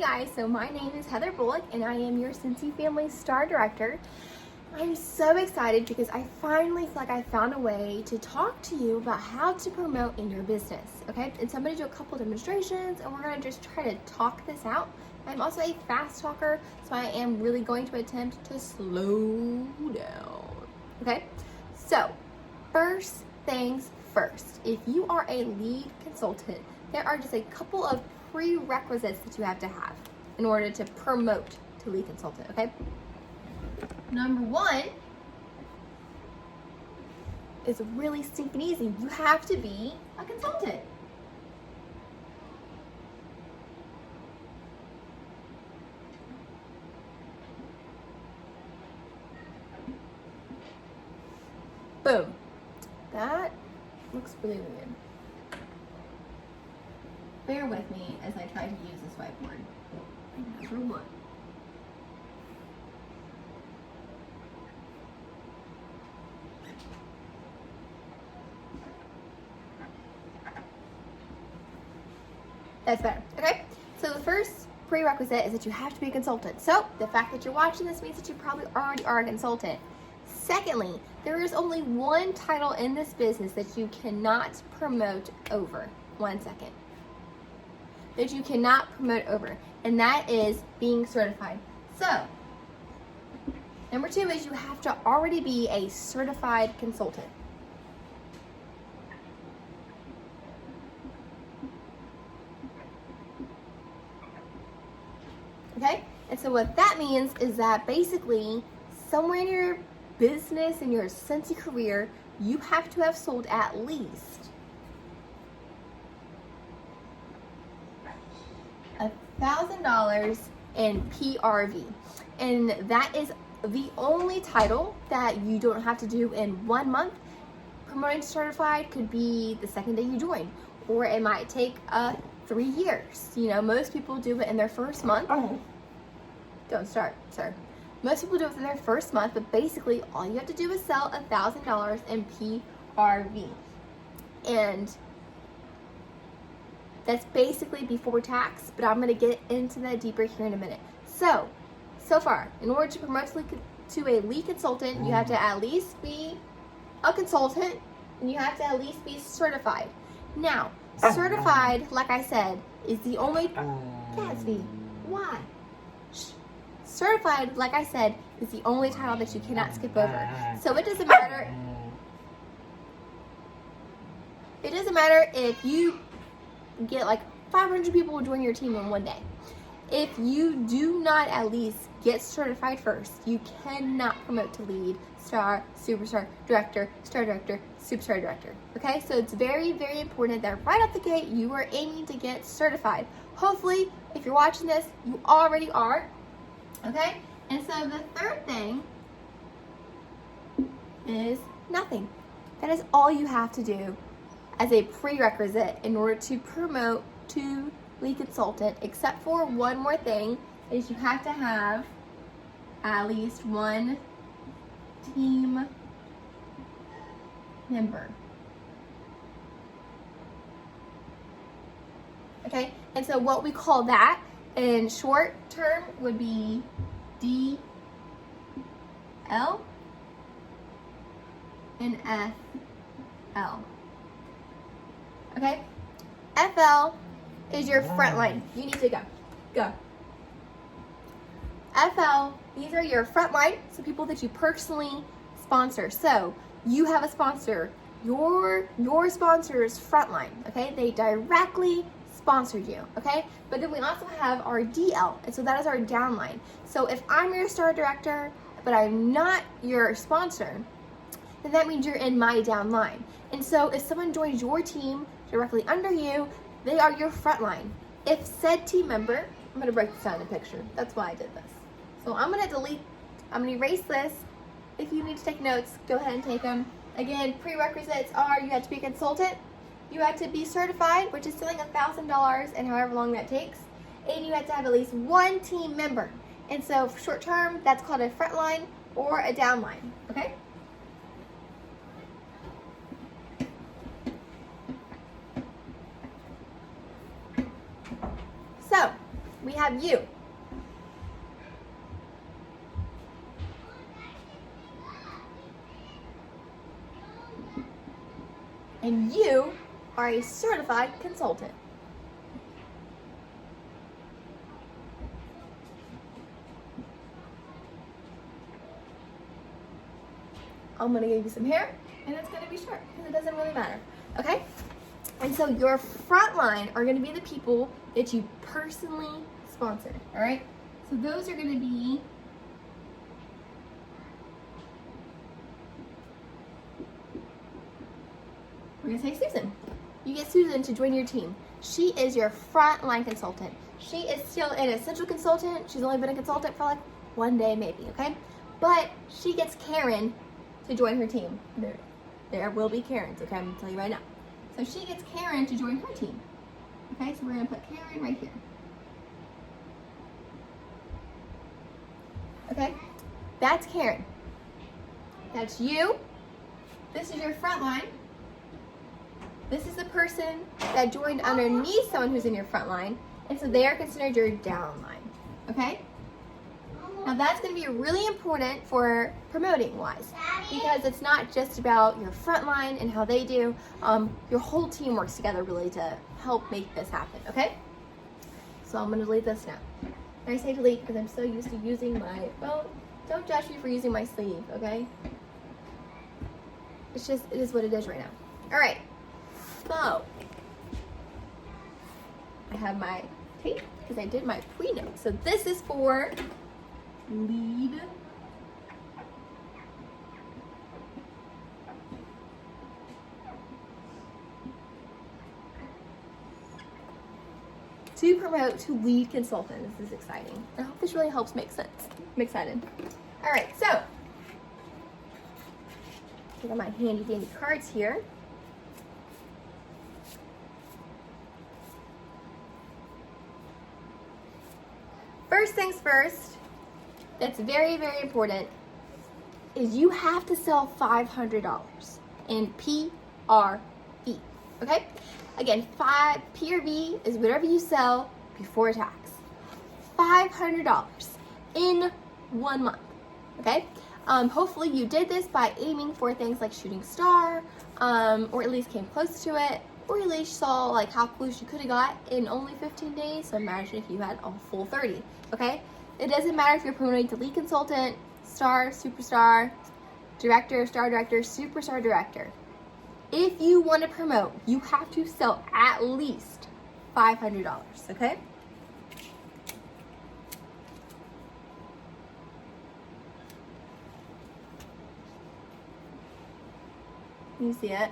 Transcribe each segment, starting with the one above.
guys, so my name is Heather Bullock and I am your Scentsy Family Star Director. I'm so excited because I finally feel like I found a way to talk to you about how to promote in your business, okay? And so I'm going to do a couple demonstrations and we're going to just try to talk this out. I'm also a fast talker, so I am really going to attempt to slow down, okay? So, first things first, if you are a lead consultant, there are just a couple of prerequisites that you have to have in order to promote to lead consultant, okay? Number one is really stinking easy. You have to be a consultant. Boom. That looks really weird. Bear with me as I try to use this whiteboard. Number one. That's better. Okay, so the first prerequisite is that you have to be a consultant. So the fact that you're watching this means that you probably already are a consultant. Secondly, there is only one title in this business that you cannot promote over. 1 second. That you cannot promote over, and that is being certified. So, number two is you have to already be a certified consultant. Okay? And so what that means is that basically somewhere in your business, in your Scentsy career, you have to have sold at least $1,000 in PRV. And that is the only title that you don't have to do in 1 month. Promoting to certified could be the second day you join, or it might take 3 years. You know, most people do it in their first month. Don't start, sir. Most people do it in their first month, but basically all you have to do is sell $1,000 in PRV. And that's basically before tax, but I'm going to get into that deeper here in a minute. So far, in order to promote to a lead consultant, you have to at least be a consultant, and you have to at least be certified. Now, certified, like I said, is the only... Gatsby, why? Shh. Certified, like I said, is the only title that you cannot skip over. So it doesn't matter... It doesn't matter if you get like 500 people to join your team in 1 day. If you do not at least get certified first, you cannot promote to lead, star, superstar, director, star director, superstar director. Okay, so it's very, very important that right off the gate you are aiming to get certified. Hopefully, if you're watching this, you already are. Okay, and so the third thing is nothing. That is all you have to do as a prerequisite in order to promote to lead consultant, except for one more thing, is you have to have at least one team member. Okay, and so what we call that in short term would be DL and FL. Okay? FL is your front line. You need to go. Go. FL, these are your front line, so people that you personally sponsor. So you have a sponsor. Your sponsor's front line, okay? They directly sponsored you, okay? But then we also have our DL, and so that is our downline. So if I'm your star director, but I'm not your sponsor, then that means you're in my downline. And so if someone joins your team directly under you, they are your front line. If said team member, I'm gonna break this down in a picture. That's why I did this. So I'm gonna erase this. If you need to take notes, go ahead and take them. Again, prerequisites are you have to be a consultant, you have to be certified, which is selling $1,000 and however long that takes, and you have to have at least one team member. And so for short term, that's called a front line or a down line, okay? So we have you. And you are a certified consultant. I'm gonna give you some hair, and it's gonna be short because it doesn't really matter, okay? And so your front line are gonna be the people that you personally sponsor, all right? So those are gonna be we're gonna say Susan. You get Susan to join your team. She is your frontline consultant. She is still an essential consultant. She's only been a consultant for like 1 day maybe, okay? But she gets Karen to join her team. There will be Karens, okay? I'm gonna tell you right now. So she gets Karen to join her team. Okay, so we're gonna put Karen right here. Okay, that's Karen. That's you. This is your front line. This is the person that joined underneath someone who's in your front line, and so they are considered your down line, okay? Now that's going to be really important for promoting wise, because it's not just about your front line and how they do. Your whole team works together really to help make this happen, okay? So I'm going to delete this now. And I say delete because I'm so used to using my, well, don't judge me for using my sleeve, okay? It's just, it is what it is right now. All right. So, I have my tape because I did my pre-note. So this is for lead to promote to lead consultant. This is exciting. I hope this really helps make sense. I'm excited. All right, so I got my handy dandy cards here. First things first, that's very, very important, is you have to sell $500 in PRV, okay? Again, PRV is whatever you sell before tax. $500 in 1 month, okay? Hopefully you did this by aiming for things like Shooting Star, or at least came close to it, or at least saw like how close you could have got in only 15 days. So imagine if you had a full 30, okay? It doesn't matter if you're promoting to lead consultant, star, superstar, director, star director, superstar director. If you want to promote, you have to sell at least $500, okay? You see it?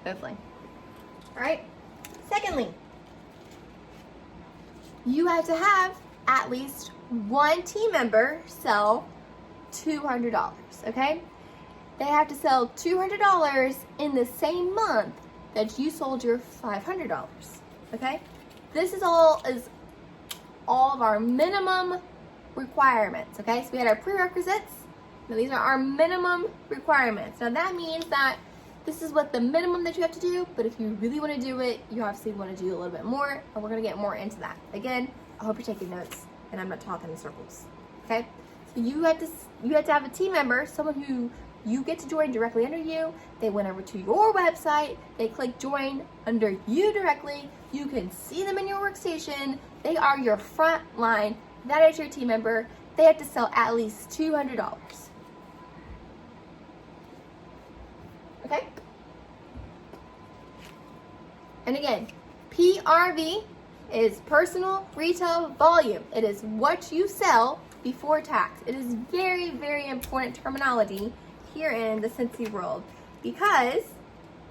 Hopefully. All right. Secondly, you have to have at least one team member sell $200, okay? They have to sell $200 in the same month that you sold your $500, okay? This is all of our minimum requirements, okay? So we had our prerequisites. Now these are our minimum requirements. Now that means that this is what the minimum that you have to do, but if you really want to do it, you obviously want to do a little bit more, and we're going to get more into that. Again, I hope you're taking notes and I'm not talking in circles, okay? So you have to have a team member, someone who you get to join directly under you. They went over to your website, they click join under you directly. You can see them in your workstation. They are your front line. That is your team member. They have to sell at least $200. Okay? And again, PRV is personal retail volume. It is what you sell before tax. It is very, very important terminology here in the Scentsy world, because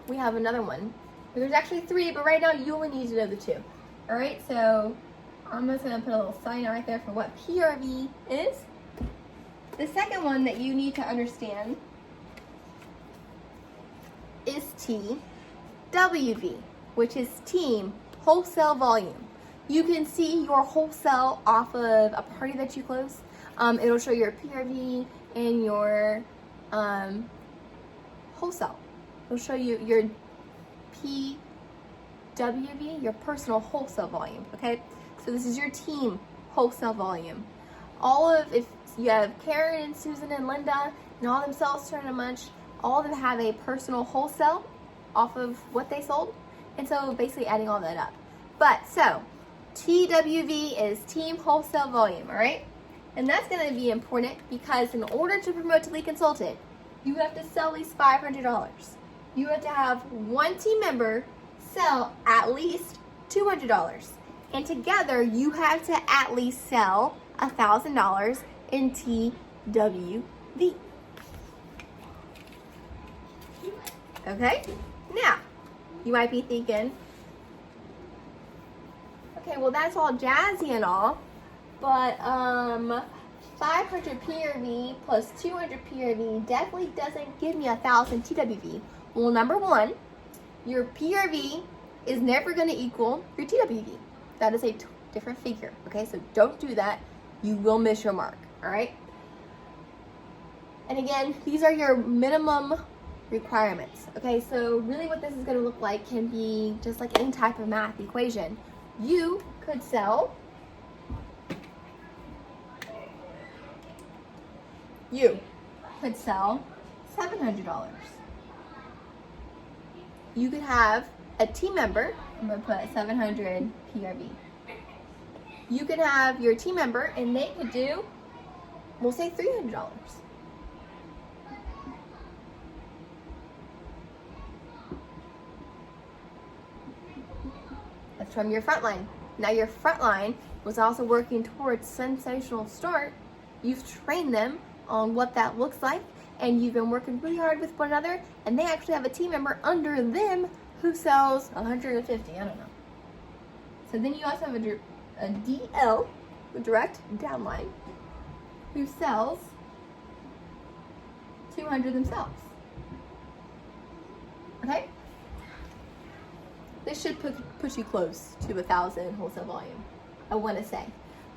we have another one. There's actually 3, but right now you only need to know the 2. All right, so I'm just gonna put a little sign right there for what PRV is. The second one that you need to understand is TWV, which is team wholesale volume. You can see your wholesale off of a party that you close. It'll show your PRV and your wholesale. It'll show you your WV, your personal wholesale volume, okay? So this is your team wholesale volume. If you have Karen and Susan and Linda and all them sell certain much, all of them have a personal wholesale off of what they sold. And so basically adding all that up. But so TWV is team wholesale volume, all right? And that's going to be important because in order to promote to lead consultant, you have to sell at least $500. You have to have one team member sell at least $200. And together you have to at least sell $1,000 in TWV. Okay? Now, you might be thinking, okay, well that's all jazzy and all, but 500 PRV plus 200 PRV definitely doesn't give me 1,000 TWV. Well, number one, your PRV is never going to equal your TWV. That is a different figure, okay? So don't do that. You will miss your mark, all right? And again, these are your minimum requirements, okay? So really what this is going to look like can be just like any type of math equation. You could sell $700. You could have a team member, I'm going to put 700 PRV. You could have your team member and they could do, we'll say $300. That's from your front line. Now your front line was also working towards sensational start. You've trained them on what that looks like, and you've been working really hard with one another, and they actually have a team member under them who sells 150, I don't know. So then you also have a DL, the direct downline, who sells 200 themselves. Okay? This should push you close to 1,000 wholesale volume, I want to say.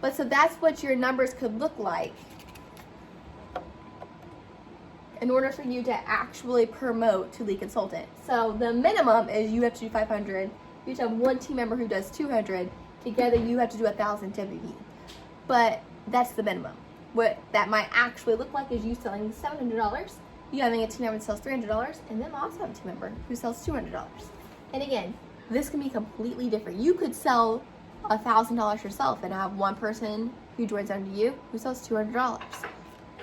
But so that's what your numbers could look like in order for you to actually promote to lead consultant. So the minimum is you have to do 500. You have to have one team member who does 200. Together you have to do 1,000 WV. But that's the minimum. What that might actually look like is you selling $700, you having a team member that sells $300, and then also have a team member who sells $200. And again, this can be completely different. You could sell $1,000 yourself and have one person who joins under you who sells $200.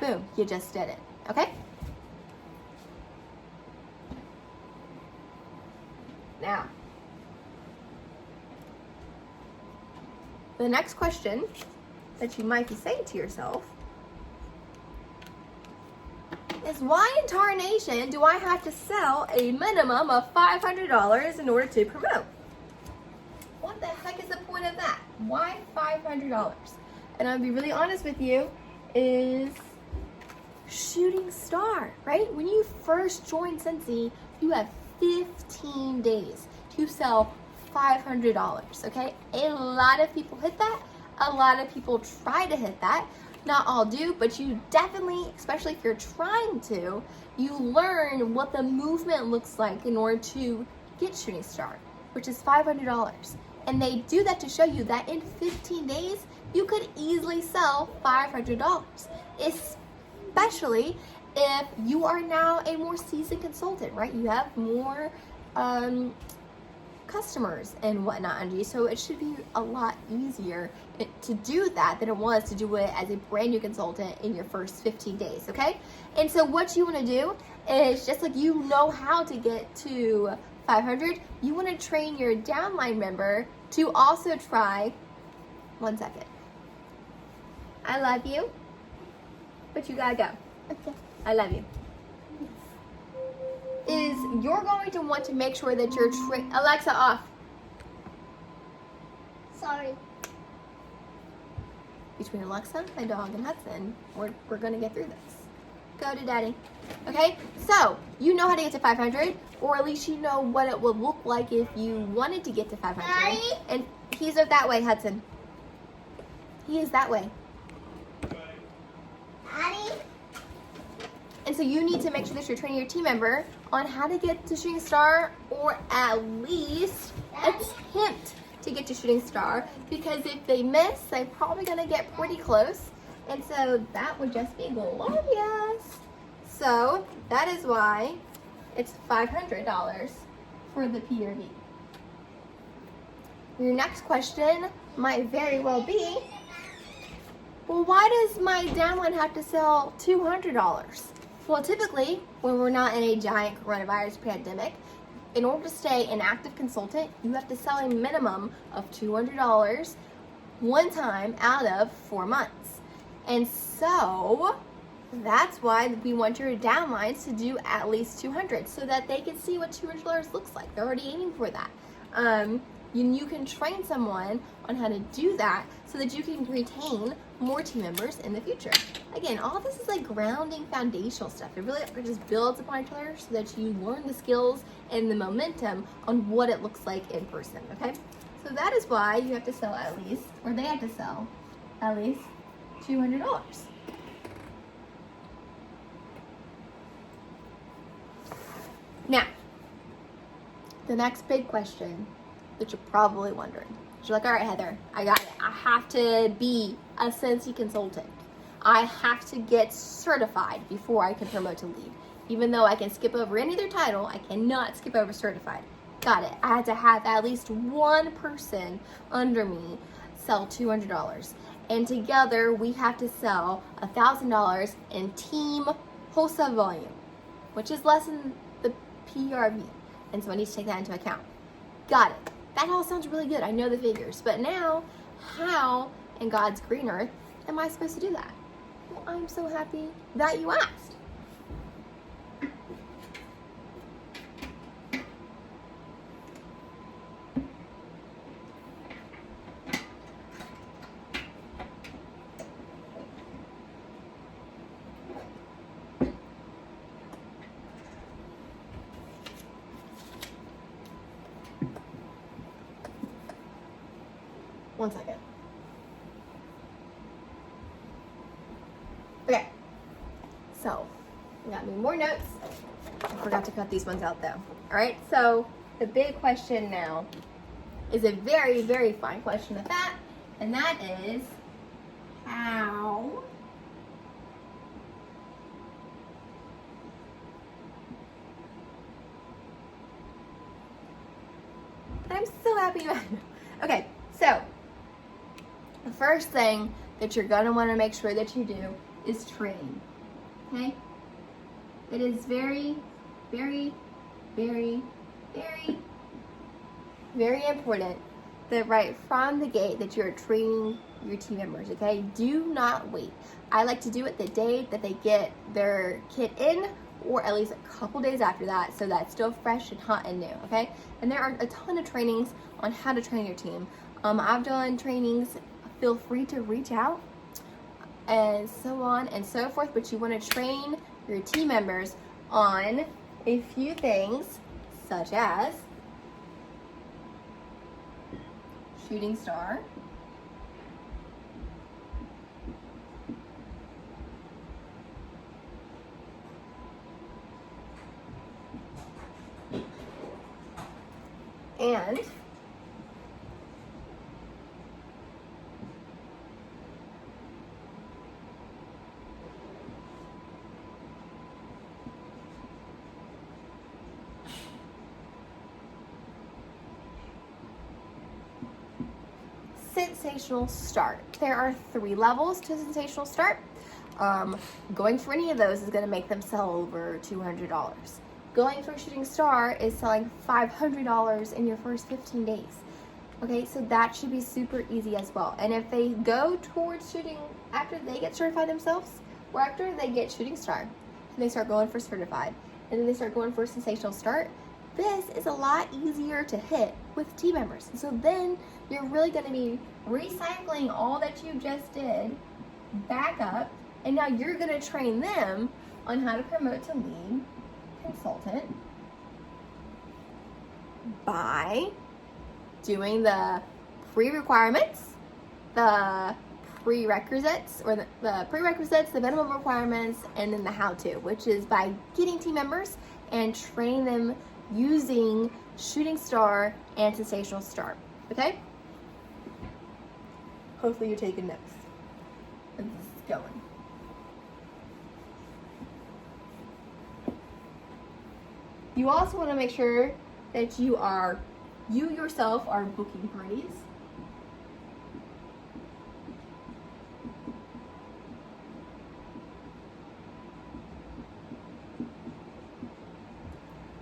Boom, you just did it. Okay? Now, the next question that you might be saying to yourself is, why in tarnation do I have to sell a minimum of $500 in order to promote? What the heck is the point of that? Why $500? And I'll be really honest with you, is shooting star, right? When you first join Scentsy, you have 15 days to sell $500, okay? A lot of people hit that. A lot of people try to hit that. Not all do, but you definitely, especially if you're trying to, you learn what the movement looks like in order to get shooting star, which is $500. And they do that to show you that in 15 days, you could easily sell $500, especially if you are now a more seasoned consultant, right? You have more customers and whatnot under you, so it should be a lot easier to do that than it was to do it as a brand new consultant in your first 15 days, okay? And so what you want to do is, just like you know how to get to 500, you want to train your downline member to also try, one second. I love you, but you gotta go. Okay. I love you. Is you're going to want to make sure that you're Alexa, off. Sorry. Between Alexa, my dog, and Hudson, we're going to get through this. Go to daddy. Okay? So, you know how to get to 500, or at least you know what it would look like if you wanted to get to 500. Daddy? And he's that way, Hudson. He is that way. Daddy? And so you need to make sure that you're training your team member on how to get to shooting star, or at least attempt to get to shooting star, because if they miss, they're probably gonna get pretty close. And so that would just be glorious. So that is why it's $500 for the PRV. Your next question might very well be, well, why does my downline have to sell $200? Well, typically, when we're not in a giant coronavirus pandemic, in order to stay an active consultant, you have to sell a minimum of $200 one time out of 4 months. And so that's why we want your downlines to do at least 200 so that they can see what $200 looks like. They're already aiming for that. You can train someone on how to do that so that you can retain more team members in the future. Again, all this is like grounding foundational stuff. It really just builds upon each other so that you learn the skills and the momentum on what it looks like in person, okay? So that is why you have to sell at least, or they have to sell at least $200. Now, the next big question that you're probably wondering. You're like, all right, Heather, I got it. I have to be a Scentsy consultant. I have to get certified before I can promote to lead. Even though I can skip over any other title, I cannot skip over certified. Got it. I had to have at least one person under me sell $200. And together we have to sell $1,000 in team wholesale volume, which is less than the PRV. And so I need to take that into account. Got it. That all sounds really good. I know the figures. But now, how in God's green earth am I supposed to do that? Well, I'm so happy that you asked. One second. Okay, so I got me more notes. I forgot to cut these ones out though. All right, so the big question now is a very, very fine question at that, and that is how I'm so happy you asked. Okay, so the first thing that you're going to want to make sure that you do is train, okay? It is very, very, very, very, very important that right from the gate that you're training your team members, okay? Do not wait. I like to do it the day that they get their kit in, or at least a couple days after that, so that's still fresh and hot and new, okay? And there are a ton of trainings on how to train your team. I've done trainings. Feel free to reach out and so on and so forth, but you want to train your team members on a few things such as shooting star, and sensational start. There are 3 levels to sensational start. Going for any of those is going to make them sell over $200. Going for shooting star is selling $500 in your first 15 days. Okay, so that should be super easy as well. And if they go towards shooting after they get certified themselves, or after they get shooting star, and they start going for certified, and then they start going for sensational start, this is a lot easier to hit with team members. And so then you're really going to be recycling all that you just did back up, and now you're going to train them on how to promote to lead consultant by doing the pre-requirements, the prerequisites, or the prerequisites, the minimum requirements, and then the how-to, which is by getting team members and training them using Shooting Star and Sensational Star. Okay? Hopefully you're taking notes. And this is going. You also want to make sure that you yourself are booking parties.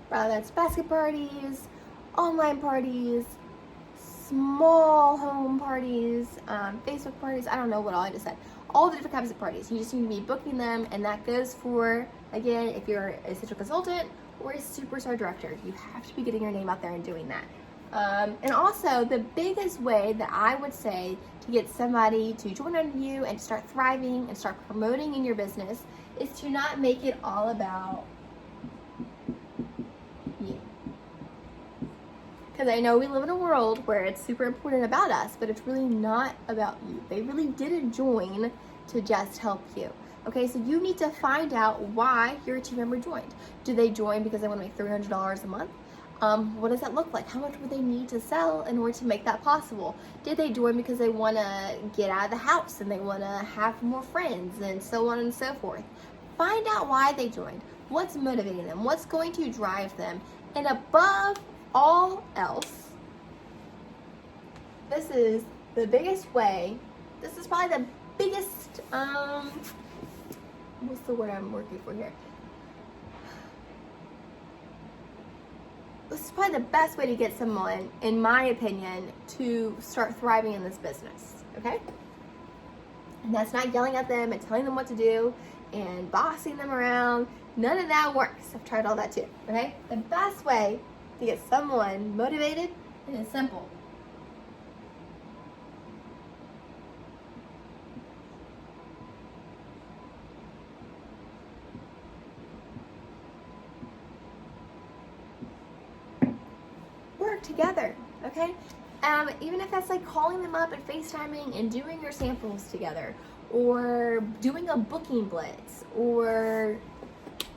Whether that's basket parties, online parties, small home parties, Facebook parties, I don't know what all I just said. All the different types of parties. You just need to be booking them, and that goes for, again, if you're a essential consultant or a superstar director, you have to be getting your name out there and doing that. And also, the biggest way that I would say to get somebody to join under you and start thriving and start promoting in your business is to not make it all about you. Because I know we live in a world where it's super important about us, but it's really not about you. They really didn't join to just help you. Okay, so you need to find out why your team member joined. Do they join because they want to make $300 a month? What does that look like? How much would they need to sell in order to make that possible? Did they join because they want to get out of the house and they want to have more friends and so on and so forth? Find out why they joined. What's motivating them? What's going to drive them? And above all else, this is the biggest way. This is probably the biggest, what's the word I'm working for here? This is probably the best way to get someone, in my opinion, to start thriving in this business, okay? And that's not yelling at them and telling them what to do and bossing them around. None of that works. I've tried all that too, okay? The best way to get someone motivated is simple. Work together, okay? Even if that's like calling them up and FaceTiming and doing your samples together, or doing a booking blitz, or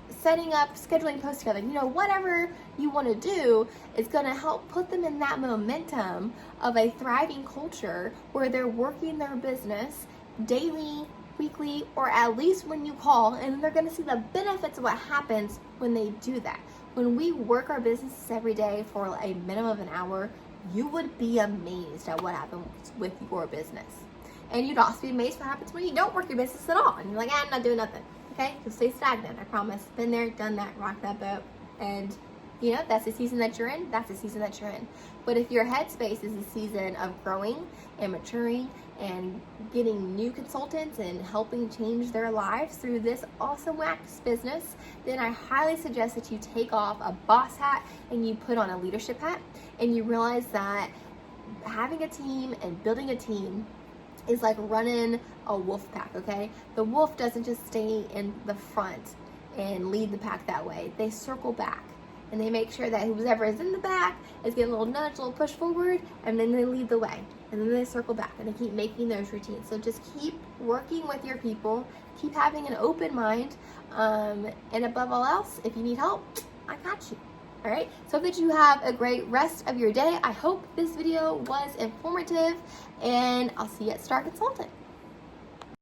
setting up scheduling posts together, you know, whatever you want to do is going to help put them in that momentum of a thriving culture where they're working their business daily, weekly, or at least when you call, and they're going to see the benefits of what happens when they do that. When we work our businesses every day for a minimum of an hour, you would be amazed at what happens with your business. And you'd also be amazed what happens when you don't work your business at all. And you're like, I'm not doing nothing. Okay? So stay stagnant, I promise. Been there, done that, rock that boat. And, you know, that's the season that you're in. That's the season that you're in. But if your headspace is a season of growing and maturing and getting new consultants and helping change their lives through this awesome wax business, then I highly suggest that you take off a boss hat and you put on a leadership hat, and you realize that having a team and building a team is like running a wolf pack, okay? The wolf doesn't just stay in the front and lead the pack that way. They circle back and they make sure that whoever is in the back is getting a little nudge, a little push forward, and then they lead the way. And then they circle back and they keep making those routines. So just keep working with your people, keep having an open mind, and above all else, if you need help, I got you. All right, so that you have a great rest of your day. I hope this video was informative, and I'll see you at Star Consultant.